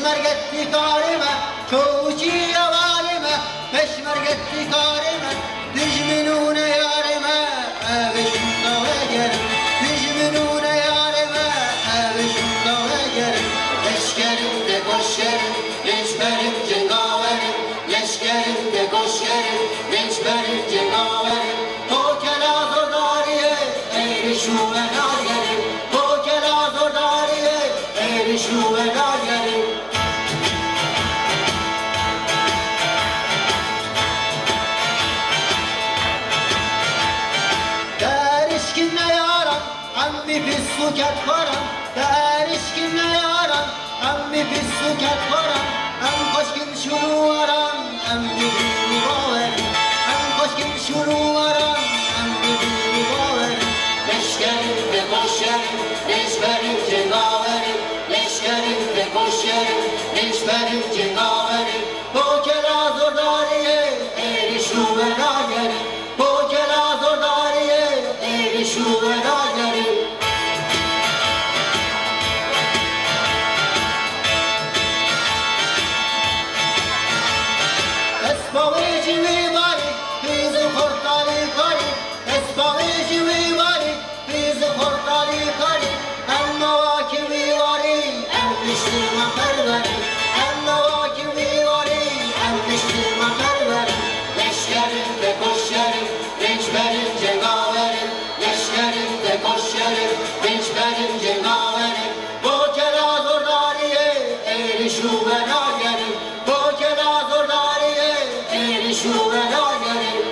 peşmergetti karime, çoğu çiğ avalime, peşmergetti karime, dijminune yarime, evişimda ve gerim, dijminune yarime, evişimda ve gerim, leşkerim de koş yerim, leşkerim cengaverim, leşkerim de koş yerim, leşkerim cengaverim, o kelazor dariye, erişu ve nagerim, o kelazor dariye, erişu ve nagerim. Derişkinle yaram, emmi pis suket varam, derişkinle yaram, emmi pis suket varam, em koşkin şunu varam, emmi biri boverim, em koşkin şunu varam, emmi biri boverim. Leşkerim de koş yerim, leşkerim cengaverim, leşkerim de koş yerim, leşkerim cengaverim, o kelazor dariye, erişu ve nagerim, o kelazor dariye, erişu ve nagerim. Esbabı civi bari, bizi hortali kari, esbabı civi bari, bizi hortali kari, emma vakivi vari, emmiştirme perveri, emma vakivi vari, emmiştirme perveri. Leşkerim de koş yerim, leşkerim cengaverim, leşkerim de koş yerim, leşkerim cengaverim, o kelazor dariye, erişu ve nagerim, o kelazor dariye, erişu ve nagerim.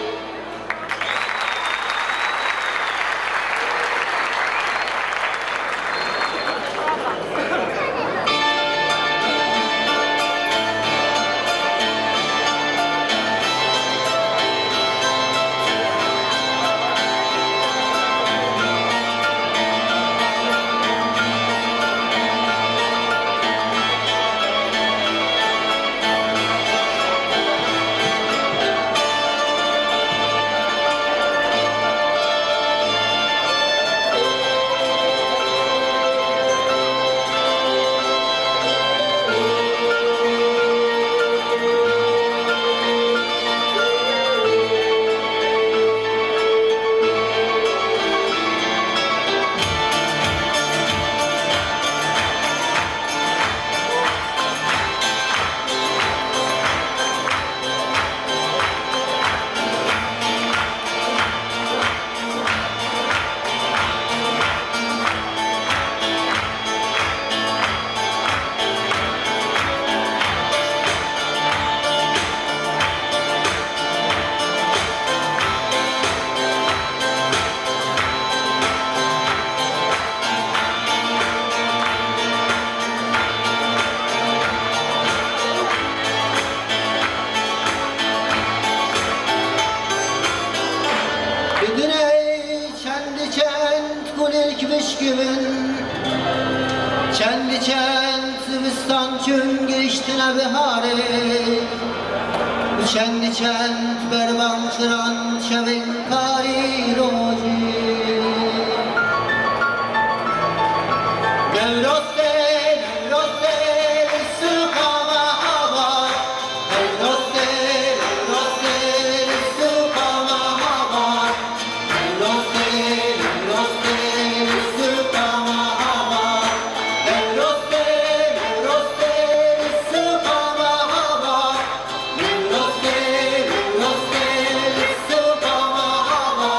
Gülün kendi kent Sivristan çün geçtine biharı, kendi kent berban kıran şevin kari roji. Nevroste, nevroste, sükama hava, nevroste, nevroste, sükama hava, nevroste, nevroste, sükama hava, nevroste, nevroste, sükama hava, nevroste, nevroste, sükama hava,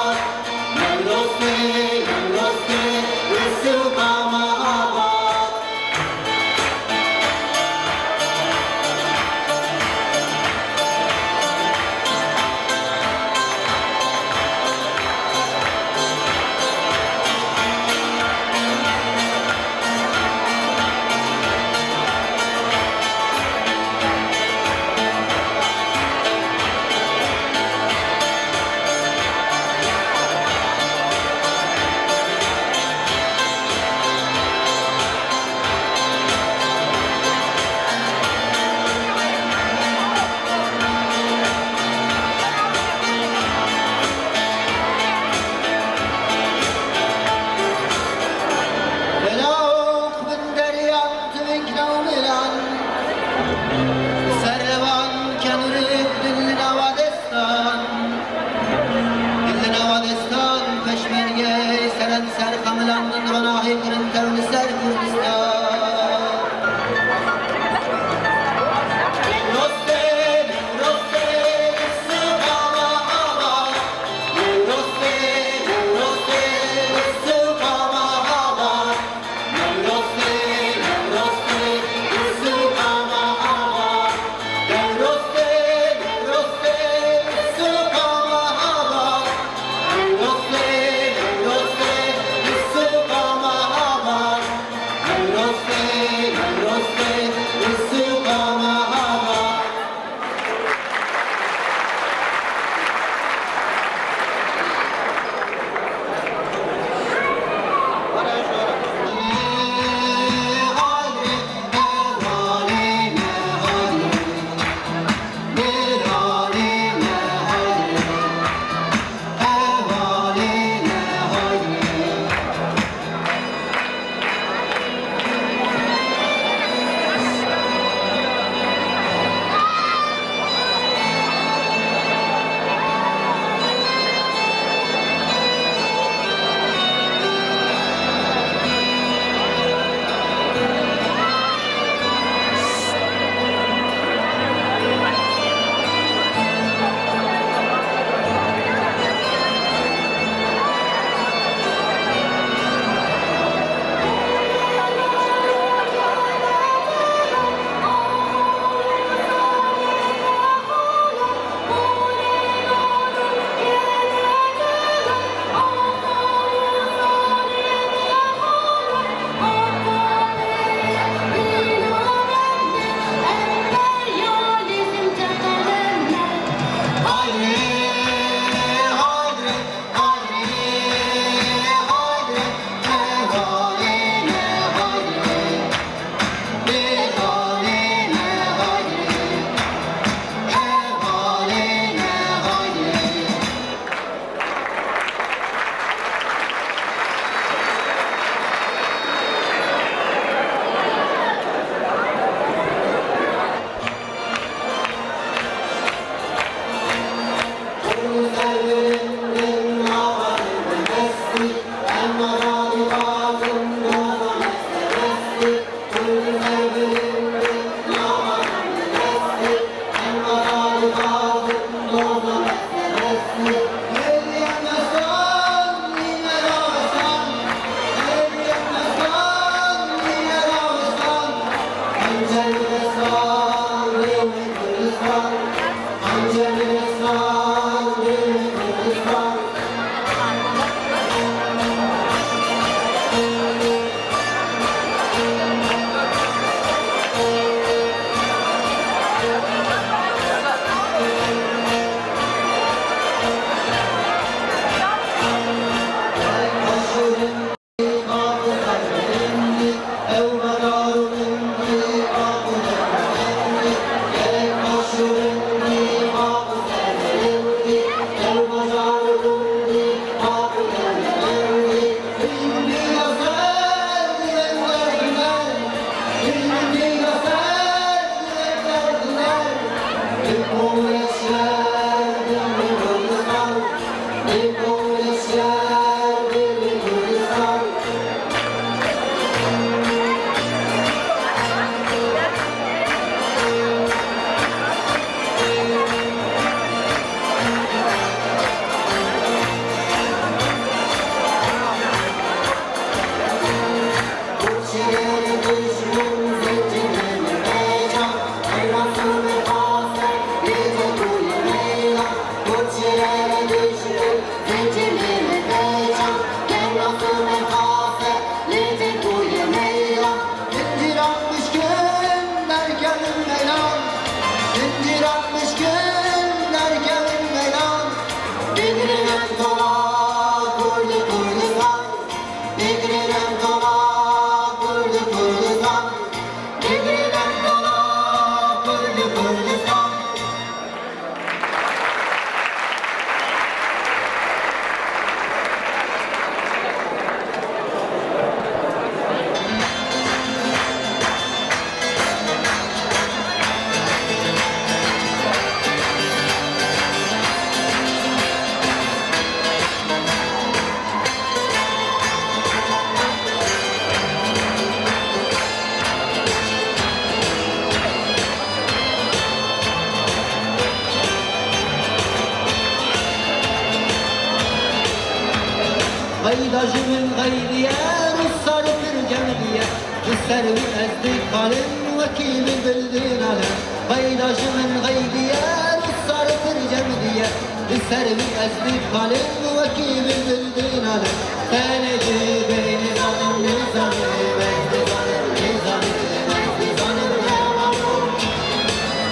Haydacımın gayriye, Russarı Fircemiye, Rüsservi ezdik kalem, Vakimi bildin alem. Haydacımın gayriye, Russarı Fircemiye, Rüsservi ezdik kalem, Vakimi bildin alem. Senedi beni zanım, nizanı, mehdi zanım, nizanı, mehdi zanım, nizanı.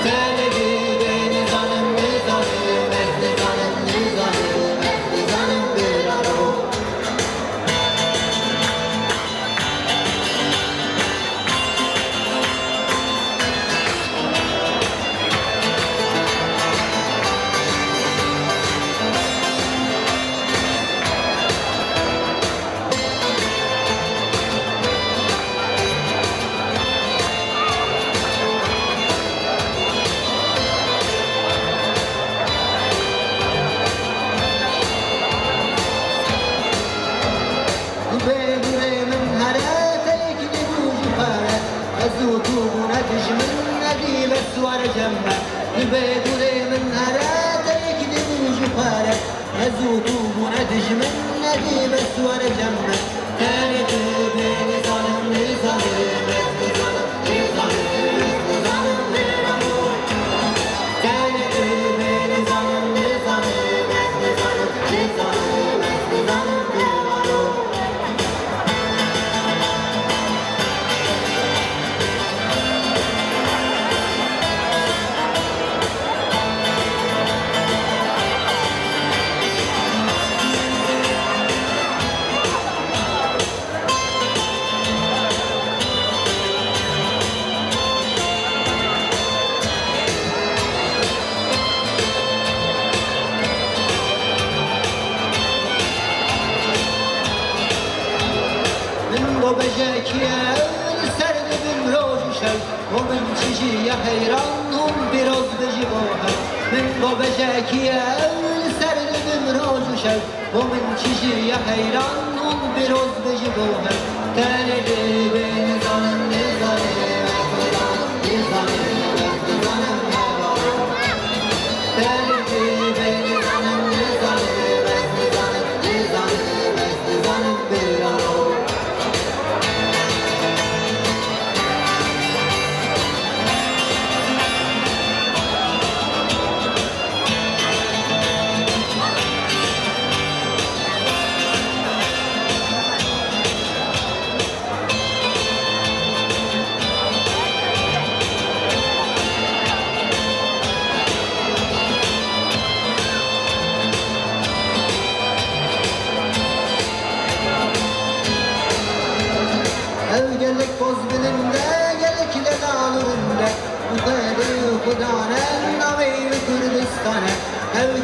Senedi beni zanım, nizanı, mehdi zanım, nizanı, mehdi zanım, nizanı. بدون من هراتك دموج فارق أزوتو منادج من ندي بس ورا جنبك كانت بين ظالم لظالم ظالم ظالم ظالم كانت بين ظالم لظالم ظالم ظالم ظالم بجاكيا سرد بمروج شو ومن تجي يا حيرانهم بروز بجيبوها من بجاكيا سرد بمروج شو ومن تجي يا حيرانهم بروز بجيبوها تاني بين ظالم ظالم ظالم ظالم تاني بين ظالم ظالم ظالم ظالم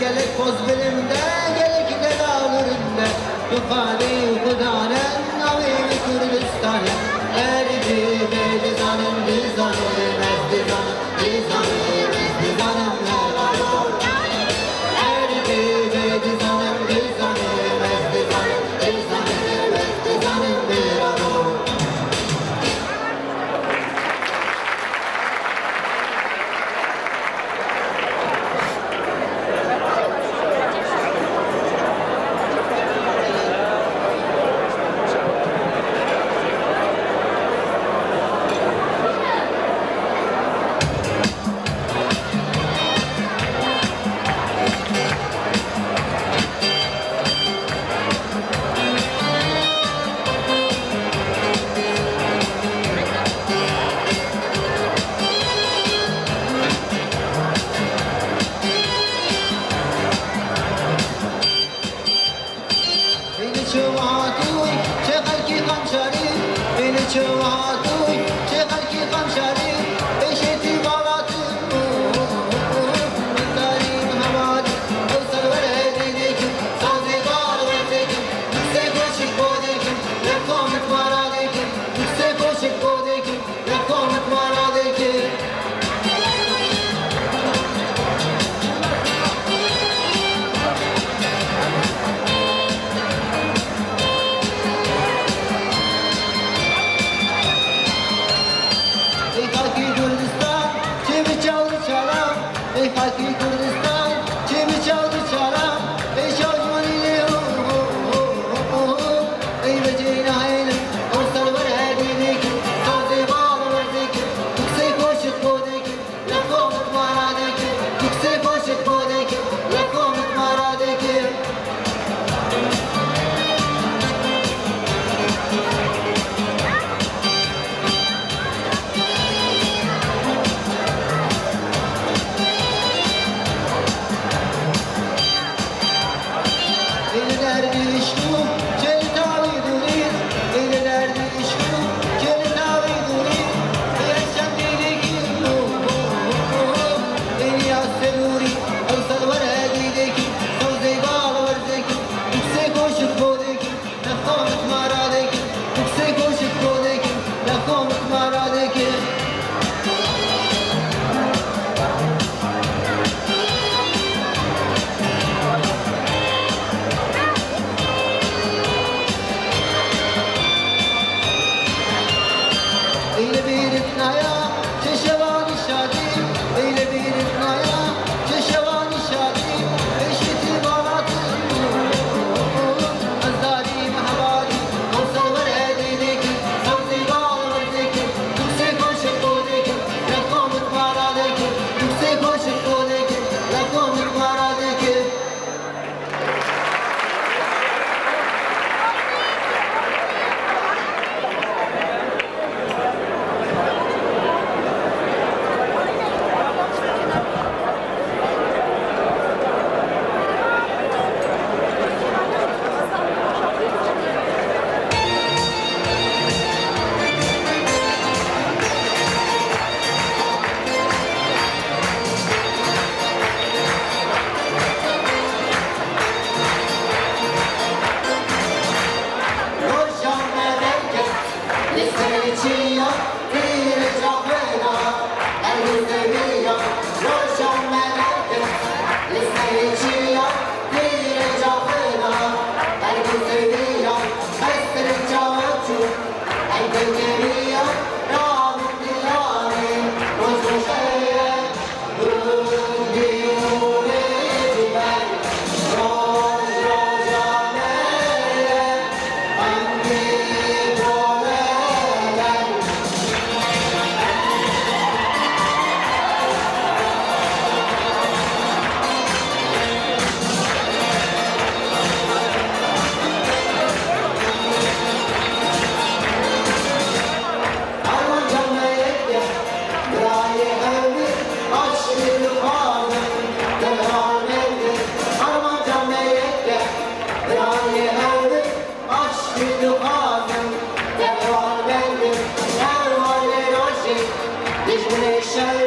gelek poz bilimde, gelek de dağlarında. Yukarı kudanen, avimi Kürdistan'ı. Erdi bedizanım, dizanım, ezdizanım, dizanım, ezdizanım, merhaba. Erdi bedizanım, dizanım, ezdizanım, dizanım, ezdizanım, merhaba. Beni çuvatuy, çekal ki kamşari. Beni çuvatuy, çekal ki kamşari. Eşeti balatım, mındarim havadi. Kavsar var hediyekim, sazı var verzekim. Yüksek hoşik bodekim, rekomit maradekim. Yüksek hoşik bodekim, rekomit maradekim. Ey halkı Kürdistan, kimi çaldı çalam. Ey halkı Kürdistan, kimi çaldı çalam. Ey şavcman ile ey beceyna eylem. Kavsar var hediyekim, sazı var verzekim. Yüksek hoşit bodekim, rekomit maradekim. Yüksek hoşit bodekim, rekomit maradekim. Beni derdi işku, çeli tabi durir. Beni derdi işku, çeli tabi durir. Yaşam dedeki, beni yasseluri. Avsal var hedideki, sazı bağlı verzeki. Yüksek hoşut bodeki, rekomit maradeki. Yüksek hoşut bodeki, rekomit maradeki. Eyle bir iknaya, çeşevani şadi. Eyle bir iknaya, çeşevani şadi. Eşiti balatım, azdarim havadi. Kavsal var hediyekim, sazı bağlı verzekim. Yüksek hoşit bodekim, rekomit maradekim. Yüksek hoşit bodekim, rekomit maradekim. Roşan meleket, liseciya, dire cafena, el yüzeviya. Roşan meleket, liseciya, dire cafena, el yüzeviya. Estir çavaçu, el göneriya, ramın dilani, roşu şeye, rundi umureti ben. Roş roşaneye, anni boleler. Arman cennette, gaye evli, aşkı kanım, devam etti. Arman cennette, gaye evli, aşkı kanım, devam etti. Ervane roşi, dişmine şerri.